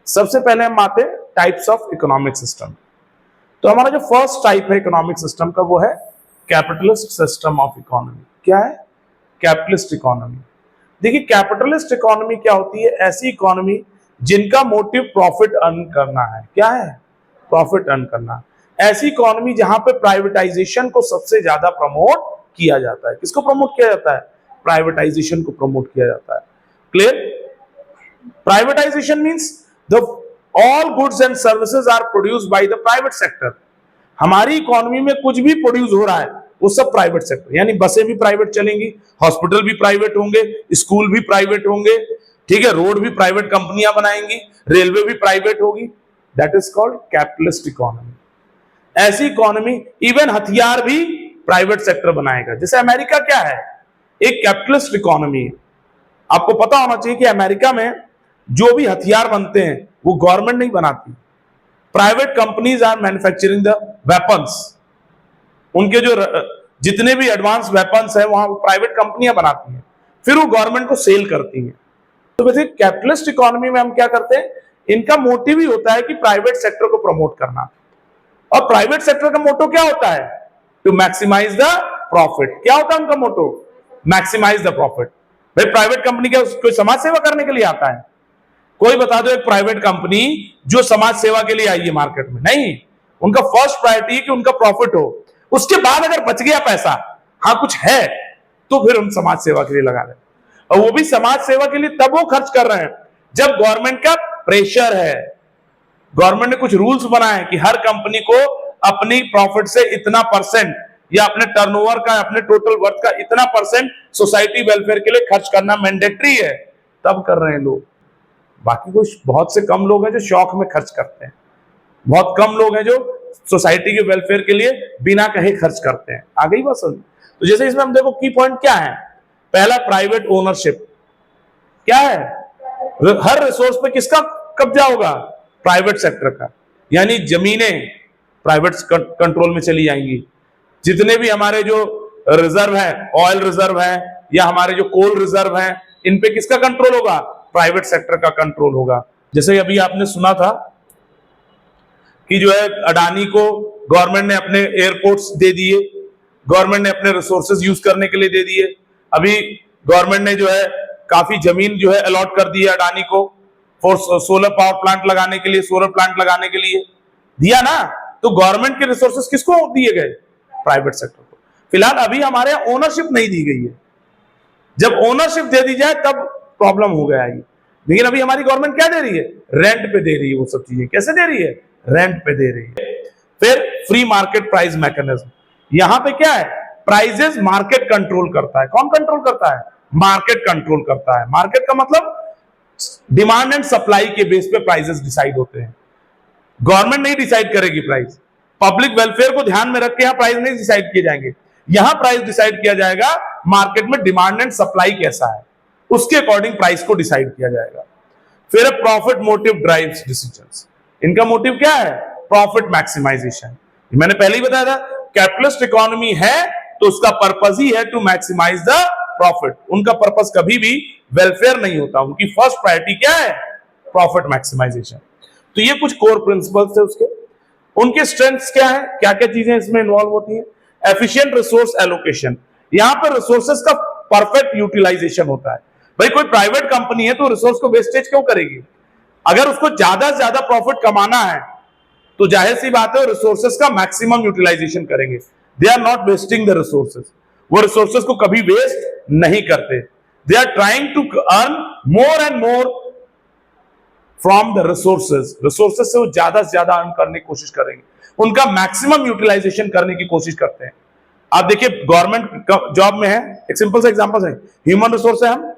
सबसे पहले हम आते हैं टाइप्स ऑफ इकोनॉमिक सिस्टम। तो हमारा जो फर्स्ट टाइप है इकोनॉमिक सिस्टम का वो है कैपिटलिस्ट सिस्टम ऑफ इकोनॉमी। क्या है? Capitalist economy. देखिए कैपिटलिस्ट इकोनॉमी क्या होती है? ऐसी इकोनॉमी जिनका मोटिव प्रॉफिट अर्न करना है। क्या है? प्रॉफिट अर्न करना। ऐसी इकोनॉमी जहां पे प्राइवेटाइजेशन को सबसे ज्यादा प्रमोट किया जाता है। किसको प्रमोट किया जाता है? प्राइवेटाइजेशन को प्रमोट किया जाता है। Clear? Privatisation means the all goods and services are produced by the private sector. हमारी इकोनॉमी में कुछ भी प्रोड्यूस हो रहा है वो सब प्राइवेट सेक्टर, यानी बसें भी प्राइवेट चलेंगी, हॉस्पिटल भी प्राइवेट होंगे, स्कूल भी प्राइवेट होंगे, ठीक है, रोड भी प्राइवेट कंपनियां बनाएंगी, रेलवे भी प्राइवेट होगी। That is called capitalist economy. ऐसी इकोनॉमी इवन हथियार भी प्राइवेट सेक्टर बनाएगा। जैसे अमेरिका क्या है? एक कैपिटलिस्ट इकोनॉमी है। आपको पता होना चाहिए कि अमेरिका में जो भी हथियार बनते हैं वो गवर्नमेंट नहीं बनाती, private companies are manufacturing the weapons. उनके जो जितने भी एडवांस वेपन्स हैं वहां प्राइवेट कंपनियां बनाती हैं, फिर वो गवर्नमेंट को सेल करती हैं। तो वैसे कैपिटलिस्ट इकोनॉमी में हम क्या करते हैं? इनका मोटिव ही होता है कि प्राइवेट सेक्टर को प्रमोट करना। और प्राइवेट सेक्टर का मोटो क्या होता है? To maximise the profit. क्या होता है उनका मोटो? Maximise the profit. भाई प्राइवेट कंपनी क्या कोई समाज सेवा करने के लिए आता है? कोई बता दो एक प्राइवेट कंपनी जो समाज सेवा के लिए आई है मार्केट में? नहीं, उनका फर्स्ट प्रायोरिटी कि उनका प्रॉफिट हो। उसके बाद अगर बच गया पैसा, हाँ कुछ है, तो फिर हम समाज सेवा के लिए लगा रहे हैं। और वो भी समाज सेवा के लिए तब वो खर्च कर रहे हैं जब गवर्नमेंट का प्रेशर है। गवर्नमेंट ने कुछ रूल्स बनाए कि हर कंपनी को अपनी प्रॉफिट से इतना परसेंट या अपने टर्नओवर का, अपने टोटल वर्थ का इतना परसेंट सोसाइटी वेलफेयर के लिए खर्च करना मैंडेटरी है, तब कर रहे हैं लोग। बाकी कुछ बहुत से कम लोग हैं जो शौक में खर्च करते हैं, बहुत कम लोग हैं जो सोसाइटी के वेलफेयर के लिए बिना कहे खर्च करते हैं। आ गई बात समझ? तो जैसे इसमें हम देखो की पॉइंट क्या है? पहला प्राइवेट ओनरशिप। क्या है? हर रिसोर्स पे किसका कब्जा होगा? प्राइवेट सेक्टर का, यानी जमीनें प्राइवेट कंट्रोल में चली जाएंगी। जितने भी हमारे जो रिजर्व है, ऑयल रिजर्व है या हमारे जो कोल रिजर्व है, इन पे किसका कंट्रोल होगा? प्राइवेट सेक्टर का कंट्रोल होगा। जैसे अभी आपने सुना था कि जो है अडानी को गवर्नमेंट ने अपने एयरपोर्ट्स दे दिए, गवर्नमेंट ने अपने रिसोर्सेज यूज करने के लिए दे दिए। अभी गवर्नमेंट ने जो है काफी जमीन जो है अलॉट कर दी है अडानी को फॉर सोलर पावर प्लांट लगाने के लिए, सोलर प्लांट लगाने के लिए दिया ना। तो गवर्नमेंट के रिसोर्सेज किसको दिए गए? प्राइवेट सेक्टर को। फिलहाल अभी हमारे यहां ओनरशिप नहीं दी गई है। जब ओनरशिप दे दी जाए तब प्रॉब्लम हो गया है। लेकिन अभी हमारी गवर्नमेंट क्या दे रही है? रेंट पे दे रही है वो सब चीजें। कैसे दे रही है? रेंट पे दे रही है। फिर फ्री मार्केट प्राइस मैकेनिज्म। यहां पे क्या है? प्राइजेस मार्केट कंट्रोल करता है। कौन कंट्रोल करता है? मार्केट कंट्रोल करता है। मार्केट का मतलब डिमांड एंड सप्लाई के बेस पे प्राइजेस डिसाइड होते हैं। गवर्नमेंट नहीं डिसाइड करेगी प्राइस। पब्लिक वेलफेयर को ध्यान में रख के यहां प्राइस नहीं डिसाइड किए जाएंगे। यहां प्राइस डिसाइड किया जाएगा मार्केट में डिमांड एंड सप्लाई कैसा है, उसके अकॉर्डिंग प्राइस को डिसाइड किया जाएगा। फिर प्रॉफिट मोटिव ड्राइव्स डिसीजंस। इनका मोटिव क्या है? Profit maximisation. मैंने पहले ही बताया था कैपिटलिस्ट इकोनॉमी है तो उसका पर्पस ही है टू मैक्सिमाइज द प्रॉफिट। उनका पर्पस कभी भी वेलफेयर नहीं होता। उनकी फर्स्ट प्रायोरिटी क्या है? Profit maximisation. तो ये कुछ कोर प्रिंसिपल्स थे उसके। उनके स्ट्रेंथ्स क्या है? क्या क्या चीजें इसमें इन्वॉल्व होती है? Efficient resource allocation. यहां पर रिसोर्सेस का परफेक्ट यूटिलाइजेशन होता है। भाई कोई प्राइवेट कंपनी है तो रिसोर्स को वेस्टेज क्यों करेगी? अगर उसको ज्यादा से ज्यादा प्रॉफिट कमाना है तो जाहिर सी बात है रिसोर्सेस का मैक्सिमम यूटिलाइजेशन करेंगे। They are not wasting the resources. वो रिसोर्सेस को कभी वेस्ट नहीं करते। They are trying to earn more and more from the resources. Resources से वो ज्यादा अर्न करने की कोशिश करेंगे, उनका मैक्सिमम यूटिलाइजेशन करने की कोशिश करते हैं। आप देखिए गवर्नमेंट जॉब में है, एक सिंपल सा एग्जांपल है, ह्यूमन रिसोर्स है हम।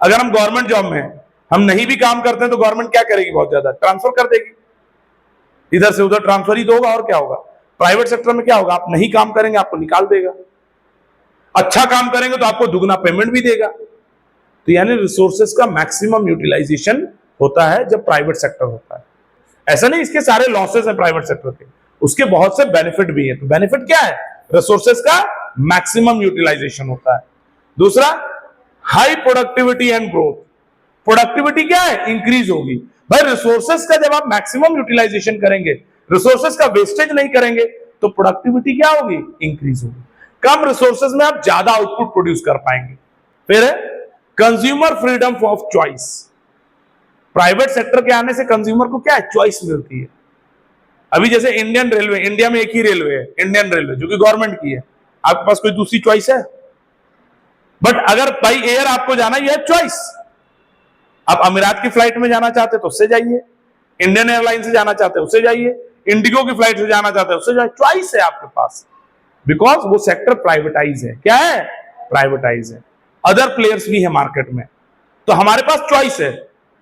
अगर हम गवर्नमेंट जॉब में हैं, हम नहीं भी काम करते हैं तो गवर्नमेंट क्या करेगी? बहुत ज्यादा ट्रांसफर कर देगी, इधर से उधर ट्रांसफर ही तो होगा और क्या होगा। प्राइवेट सेक्टर में क्या होगा? आप नहीं काम करेंगे आपको निकाल देगा, अच्छा काम करेंगे तो आपको दुगना पेमेंट भी देगा। तो यानी रिसोर्सेस का मैक्सिमम यूटिलाइजेशन होता है जब प्राइवेट सेक्टर होता है। ऐसा नहीं इसके सारे लॉसेस हैं प्राइवेट सेक्टर के, उसके बहुत से बेनिफिट भी हैं। तो बेनिफिट क्या है? रिसोर्सेस का मैक्सिमम यूटिलाइजेशन होता है। दूसरा, high productivity and growth. Productivity क्या है? इंक्रीज होगी। भाई रिसोर्सेस का जब आप मैक्सिमम यूटिलाइजेशन करेंगे, रिसोर्सेस का वेस्टेज नहीं करेंगे, तो प्रोडक्टिविटी क्या होगी? इंक्रीज होगी। कम रिसोर्सेस में आप ज्यादा आउटपुट प्रोड्यूस कर पाएंगे। फिर है consumer freedom of choice. Private sector के आने से कंज्यूमर को क्या है? चॉइस मिलती है। अभी जैसे इंडियन रेलवे, इंडिया में एक ही रेलवे है, इंडियन रेलवे, जो कि गवर्नमेंट की है। आपके पास कोई दूसरी चॉइस है? बट अगर बाई एयर आपको जाना, यह चॉइस। आप अमीरात की फ्लाइट में जाना चाहते तो उससे जाइए, इंडियन एयरलाइन से जाना चाहते हैं उससे जाइए, इंडिगो की फ्लाइट से जाना चाहते हैं उससे जाइए। चॉइस है आपके पास, बिकॉज वो सेक्टर प्राइवेटाइज है। क्या है? प्राइवेटाइज है। अदर प्लेयर्स भी है मार्केट में, तो हमारे पास चॉइस है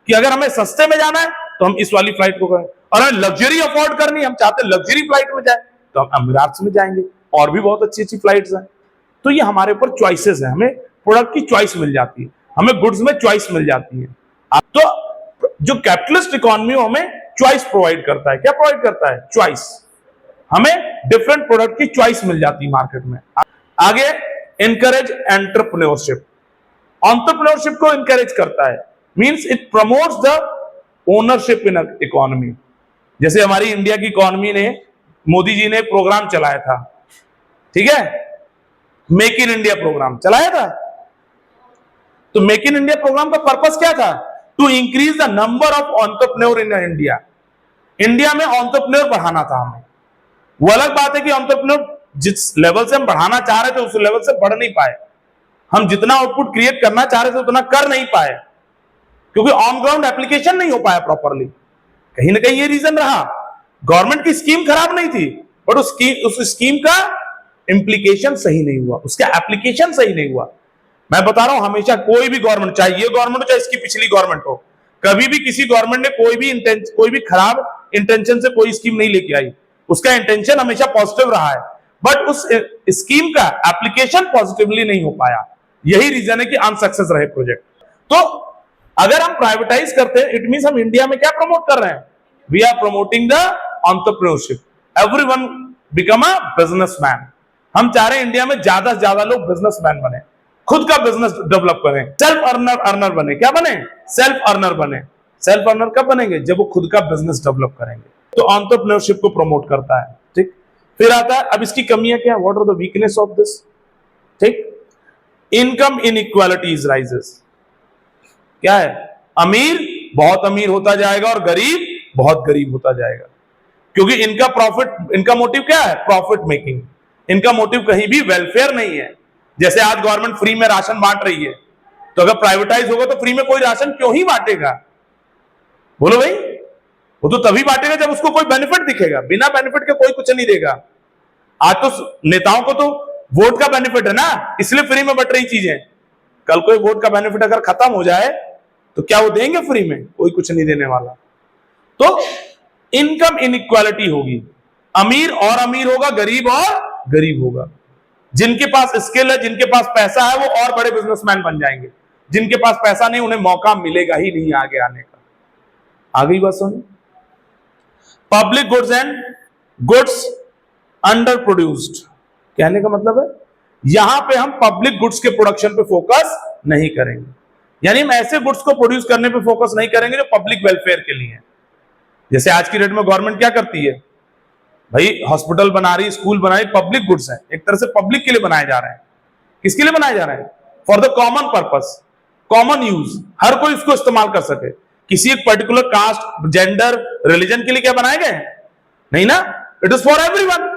कि अगर हमें सस्ते में जाना है तो हम इस वाली फ्लाइट को करें, और हमें लग्जरी अफोर्ड करनी, हम चाहते हैं लग्जरी फ्लाइट में जाए, तो हम अमीरात में जाएंगे, और भी बहुत अच्छी अच्छी फ्लाइट्स हैं। तो ये हमारे ऊपर चॉइसेस है, हमें प्रोडक्ट की चॉइस मिल जाती है, हमें गुड्स में चॉइस मिल जाती है। तो जो कैपिटलिस्ट इकोनॉमी हमें चॉइस प्रोवाइड करता है। क्या प्रोवाइड करता है? चॉइस। हमें डिफरेंट प्रोडक्ट की चॉइस मिल जाती है मार्केट में। आगे, इनकरेज एंटरप्रेन्योरशिप। एंटरप्रेन्योरशिप को इनकरेज करता है, means it promotes the ownership in economy. जैसे हमारी इंडिया की इकोनॉमी ने, मोदी जी ने प्रोग्राम चलाया था, ठीक है, मेक इन इंडिया प्रोग्राम चलाया था। तो मेक इन इंडिया प्रोग्राम का पर्पस क्या था? To increase the number of entrepreneur in India. India में एंटरप्रेन्योर बढ़ाना था हमें। वो अलग बात है कि एंटरप्रेन्योर जिस लेवल से हम बढ़ाना चाह रहे थे उस लेवल से बढ़ नहीं पाए। हम जितना आउटपुट क्रिएट करना चाह रहे थे उतना कर नहीं पाए, क्योंकि ऑन ग्राउंड एप्लीकेशन नहीं हो पाया प्रॉपरली। कहीं ना कहीं ये रीजन रहा। गवर्नमेंट की स्कीम खराब नहीं थी, बट उस स्कीम का इंप्लीकेशन सही नहीं हुआ, उसका एप्लीकेशन सही नहीं हुआ। मैं बता रहा हूं, हमेशा कोई भी गवर्नमेंट, चाहे ये गवर्नमेंट हो चाहे इसकी पिछली गवर्नमेंट हो, कभी भी किसी गवर्नमेंट ने कोई भी खराब इंटेंशन से कोई स्कीम नहीं लेके आई। उसका इंटेंशन हमेशा पॉजिटिव रहा है, बट उस स्कीम का एप्लीकेशन पॉजिटिवली नहीं हो पाया। यही रीजन है कि अनसक्सेस रहे प्रोजेक्ट। तो अगर हम प्राइवेटाइज करते हैं, इट मींस हम इंडिया में क्या प्रमोट कर रहे हैं? We are promoting the entrepreneurship. Everyone become a businessman. हम चाह रहे हैं इंडिया में ज्यादा से ज्यादा लोग बिजनेसमैन बने, खुद का बिजनेस डेवलप करें, सेल्फ अर्नर बने। क्या बने? सेल्फ अर्नर बने। सेल्फ अर्नर कब बनेंगे? जब वो खुद का बिजनेस डेवलप करेंगे। तो एंटरप्रेन्योरशिप को प्रमोट करता है, ठीक। फिर आता है, अब इसकी कमियां क्या? What are the weakness of this? ठीक, इनकम इनइक्वालिटीज राइजेस। क्या है? अमीर बहुत अमीर होता जाएगा और गरीब बहुत गरीब होता जाएगा, क्योंकि इनका मोटिव क्या है? Profit making. इनका मोटिव कहीं भी वेलफेयर नहीं है। जैसे आज गवर्नमेंट फ्री में राशन बांट रही है, तो अगर प्राइवेटाइज होगा तो फ्री में कोई राशन क्यों ही बांटेगा? बोलो भाई, वो तो तभी बांटेगा जब उसको कोई बेनिफिट दिखेगा। बिना बेनिफिट के कोई कुछ नहीं देगा। आज तो नेताओं को तो वोट का बेनिफिट है ना, इसलिए फ्री में बट रही चीजें। कल कोई वोट का बेनिफिट अगर खत्म हो जाए तो क्या वो देंगे फ्री में? कोई कुछ नहीं देने वाला। तो इनकम इनइक्वालिटी होगी, अमीर और अमीर होगा, गरीब और गरीब होगा। जिनके पास स्किल है, जिनके पास पैसा है, वो और बड़े बिजनेसमैन बन जाएंगे। जिनके पास पैसा नहीं, उन्हें मौका मिलेगा ही नहीं आगे आने का। आ गई बात समझ? Public goods and goods under produced. कहने का मतलब है, यहां पे हम पब्लिक गुड्स के प्रोडक्शन पे फोकस नहीं करेंगे, यानी हम ऐसे गुड्स को प्रोड्यूस करने पे फोकस नहीं करेंगे जो पब्लिक वेलफेयर के लिए है। जैसे आज की डेट में गवर्नमेंट क्या करती है भाई? हॉस्पिटल बना रही, स्कूल बना रही, पब्लिक गुड्स है, एक तरह से पब्लिक के लिए बनाए जा रहे हैं। किसके लिए बनाए जा रहे हैं? For the common purpose, common use, हर कोई उसको इस्तेमाल कर सके। किसी एक पर्टिकुलर कास्ट, जेंडर, रिलीजन के लिए क्या बनाए गए? नहीं ना, इट इज फॉर एवरीवन।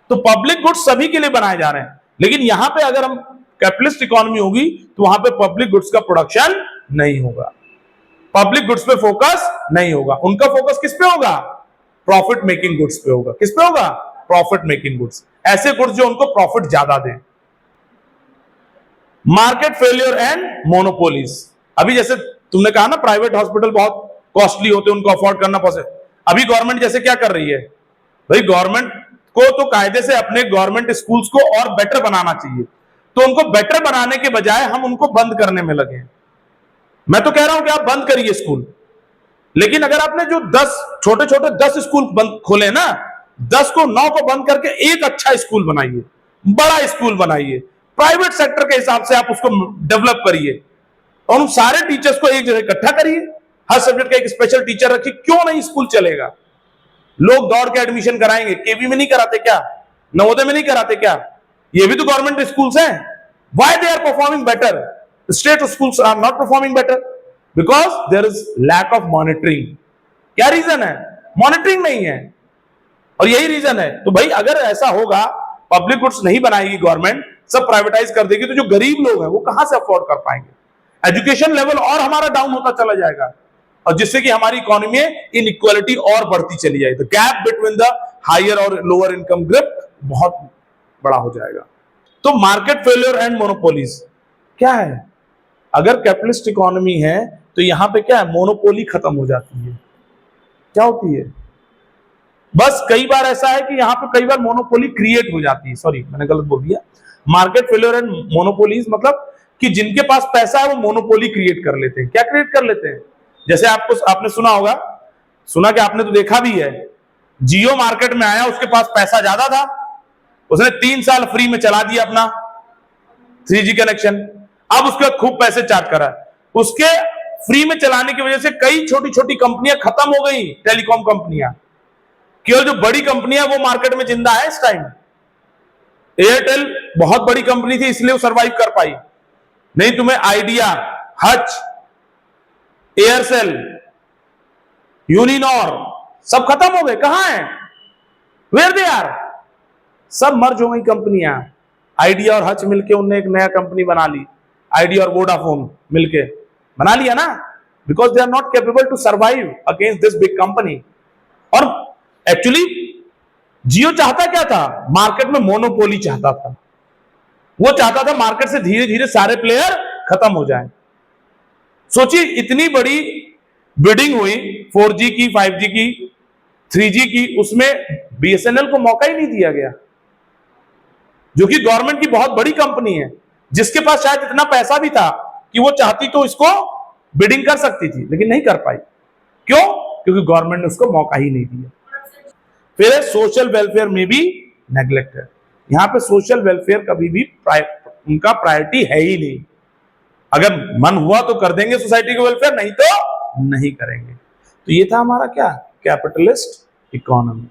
तो पब्लिक गुड्स सभी के लिए बनाए जा रहे हैं। लेकिन यहां पे अगर हम कैपिटलिस्ट इकोनॉमी होगी तो वहां पे पब्लिक गुड्स का प्रोडक्शन नहीं होगा, पब्लिक गुड्स पे फोकस नहीं होगा। उनका फोकस किस पे होगा? प्रॉफिट मेकिंग गुड्स पे होगा। किस पे होगा? प्रॉफिट मेकिंग गुड्स, ऐसे गुड्स जो उनको प्रॉफिट ज्यादा दें। Market failure and monopolies. अभी जैसे तुमने कहा ना, प्राइवेट हॉस्पिटल बहुत कॉस्टली होते हैं, उनको अफोर्ड करना पॉसिबल। अभी गवर्नमेंट जैसे क्या कर रही है भाई? गवर्नमेंट को तो कायदे से अपने गवर्नमेंट स्कूल्स को और बेटर बनाना चाहिए, तो उनको बेटर बनाने के बजाय हम उनको बंद करने में लगे हैं। मैं तो कह रहा हूं कि आप बंद करिए स्कूल, लेकिन अगर आपने जो 10 छोटे छोटे 10 स्कूल बंद खोले ना, 10 को 9 को बंद करके एक अच्छा स्कूल बनाइए। बड़ा स्कूल बनाइए, प्राइवेट सेक्टर के हिसाब से आप उसको डेवलप करिए और उन सारे टीचर्स को एक जगह इकट्ठा करिए, हर सब्जेक्ट का एक स्पेशल टीचर रखिए, क्यों नहीं स्कूल चलेगा। लोग दौड़ के एडमिशन कराएंगे, केवी में नहीं कराते क्या, नवोदय में नहीं कराते क्या, ये भी तो गवर्नमेंट स्कूल्स हैं। Why they are performing better, state schools are not performing better, because there is lack of monitoring. क्या रीजन है, मॉनिटरिंग नहीं है, और यही रीजन है। तो भाई अगर ऐसा होगा, पब्लिक गुड्स नहीं बनाएगी गवर्नमेंट, सब प्राइवेटाइज कर देगी, तो जो गरीब लोग हैं वो कहां से अफोर्ड कर पाएंगे, एजुकेशन लेवल और हमारा डाउन होता चला जाएगा, और जिससे कि हमारी इकोनॉमी में इनइक्वालिटी और बढ़ती चली जाएगी। The gap between the higher और लोअर इनकम ग्रुप बहुत बड़ा हो जाएगा। तो मार्केट फेलियर एंड मोनोपोलीज क्या है, अगर कैपिटलिस्ट इकोनॉमी है तो यहां पे क्या है, मोनोपोली खत्म हो जाती है। क्या होती है, बस कई बार ऐसा है कि यहां पे कई बार मोनोपोली क्रिएट हो जाती है, सॉरी मैंने गलत बोल दिया। मार्केट फेलियर एंड मोनोपोलीज मतलब कि जिनके पास पैसा है वो मोनोपोली क्रिएट कर लेते हैं। क्या क्रिएट कर लेते हैं, जैसे आपने सुना होगा, सुना कि आपने तो देखा भी है, जियो मार्केट में आया, उसके पास पैसा ज्यादा था, उसने 3 साल फ्री में चला दिया अपना 3G कनेक्शन, अब उसके बाद खूब पैसे चार्ज करा। उसके फ्री में चलाने की वजह से कई छोटी छोटी कंपनियां खत्म हो गई, टेलीकॉम कंपनियां, केवल जो बड़ी कंपनियां वो मार्केट में जिंदा है इस टाइम। एयरटेल बहुत बड़ी कंपनी थी इसलिए वो सरवाइव कर पाई, नहीं तुम्हें आइडिया, हच, एयरसेल, यूनिनॉर सब खत्म हो गए, कहां है, वेयर दे आर, सब मर्ज हो गई कंपनियां। आइडिया और हच मिलके उनने एक नया कंपनी बना ली, आइडिया और वोडाफोन मिलके बना लिया ना, because they are not capable to survive against this big company. और एक्चुअली जियो चाहता क्या था, मार्केट में मोनोपोली चाहता था, वो चाहता था मार्केट से धीरे धीरे सारे प्लेयर खत्म हो जाएं। सोचिए इतनी बड़ी बिडिंग हुई 4G की, 5G की, 3G की, उसमें BSNL को मौका ही नहीं दिया गया, जो कि गवर्नमेंट की बहुत बड़ी कंपनी है, जिसके पास शायद इतना पैसा भी था कि वो चाहती तो इसको बिडिंग कर सकती थी, लेकिन नहीं कर पाई। क्यों, क्योंकि गवर्नमेंट ने उसको मौका ही नहीं दिया। फिर सोशल वेलफेयर में भी नेग्लेक्ट है, यहां पे सोशल वेलफेयर कभी भी उनका प्रायोरिटी है ही नहीं। अगर मन हुआ तो कर देंगे सोसाइटी का वेलफेयर, नहीं तो नहीं करेंगे। तो ये था हमारा क्या, कैपिटलिस्ट इकोनॉमी।